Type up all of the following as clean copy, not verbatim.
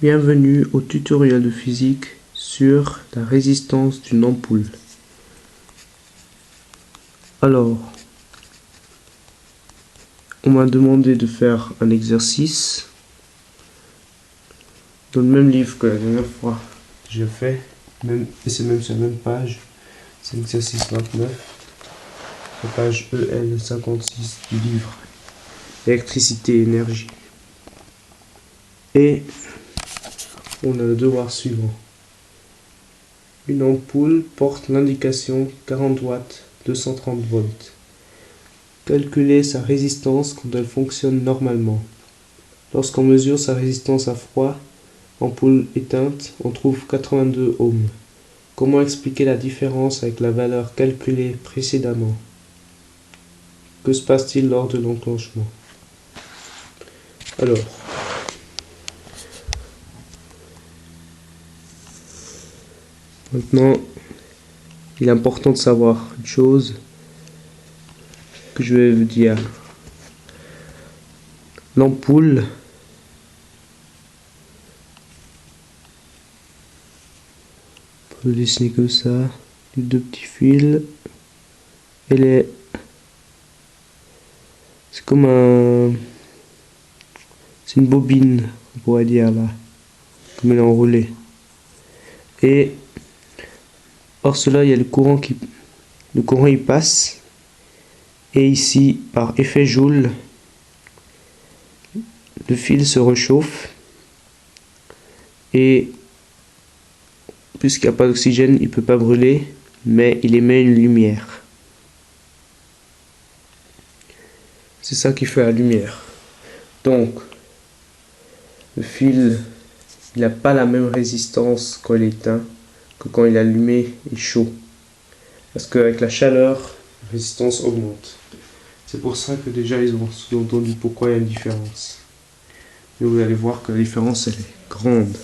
Bienvenue au tutoriel de physique sur la résistance d'une ampoule. Alors, on m'a demandé de faire un exercice dans le même livre que la dernière fois que j'ai fait, et c'est même sur la même page, c'est l'exercice 29, la page EL 56 du livre électricité et énergie. Et on a le devoir suivant. Une ampoule porte l'indication 40 watts, 230 volts. Calculer sa résistance quand elle fonctionne normalement. Lorsqu'on mesure sa résistance à froid, ampoule éteinte, on trouve 82 ohms. Comment expliquer la différence avec la valeur calculée précédemment? Que se passe-t-il lors de l'enclenchement? Alors, maintenant, il est important de savoir une chose que je vais vous dire. L'ampoule on peut dessiner comme ça, les deux petits fils. C'est comme c'est une bobine, on pourrait dire là, comme elle est enroulée. Et hors cela, il y a le courant il passe. Et ici, par effet Joule, le fil se réchauffe. Et puisqu'il n'y a pas d'oxygène, il ne peut pas brûler, mais il émet une lumière. C'est ça qui fait la lumière. Donc, le fil, il n'a pas la même résistance quand il est éteint que quand il est allumé et chaud. Parce qu'avec la chaleur, la résistance augmente. C'est pour ça que déjà ils ont sous-entendu pourquoi il y a une différence. Et vous allez voir que la différence elle est grande.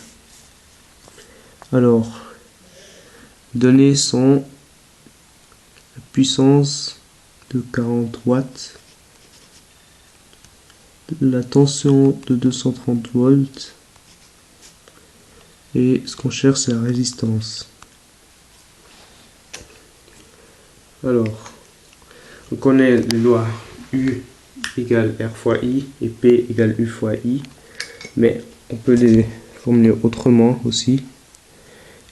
Alors, données sont la puissance de 40 watts, la tension de 230 volts, et ce qu'on cherche c'est la résistance. Alors, on connaît les lois U égale R fois I et P égale U fois I, mais on peut les formuler autrement aussi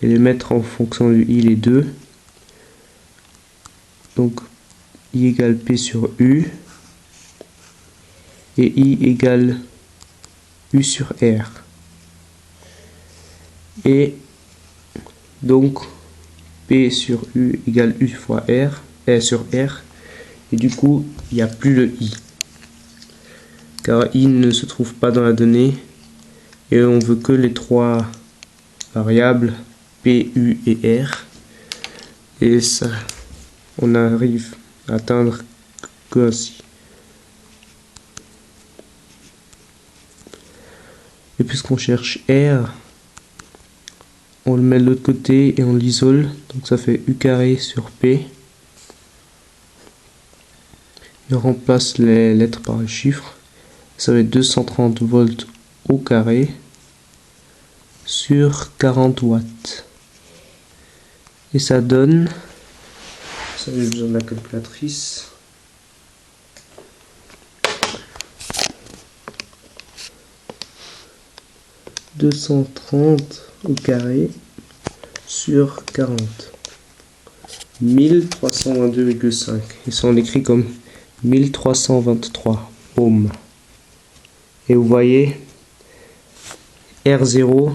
et les mettre en fonction de I les deux. Donc I égale P sur U et I égale U sur R. Et donc P sur U égale U fois R, sur R, et du coup il n'y a plus le I. Car I ne se trouve pas dans la donnée et on veut que les trois variables P, U et R. Et ça, on arrive à atteindre que ainsi. Et puisqu'on cherche R, on le met de l'autre côté et on l'isole. Donc ça fait U carré sur P. Et on remplace les lettres par les chiffres. Ça va être 230 volts au carré sur 40 watts. Et ça donne, ça j'ai besoin de la calculatrice, « 230 au carré sur 40, 1322,5. Et ça on l'écrit comme 1323 ohms. Et vous voyez, R0,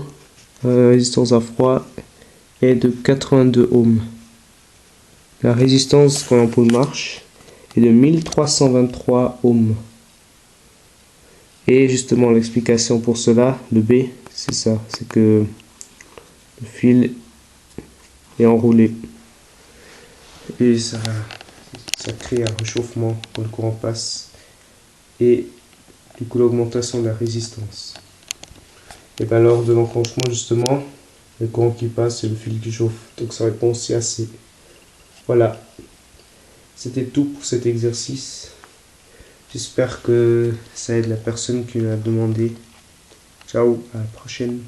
résistance à froid, est de 82 ohms. La résistance quand l'ampoule marche est de 1323 ohms. Et justement l'explication pour cela, le B, c'est ça, c'est que le fil est enroulé. Et ça crée un réchauffement quand le courant passe. Et du coup l'augmentation de la résistance. Et bien lors de l'enclenchement justement, le courant qui passe et le fil qui chauffe. Donc ça répond aussi à C. Voilà. C'était tout pour cet exercice. J'espère que ça aide la personne qui l'a demandé. Ciao, à la prochaine.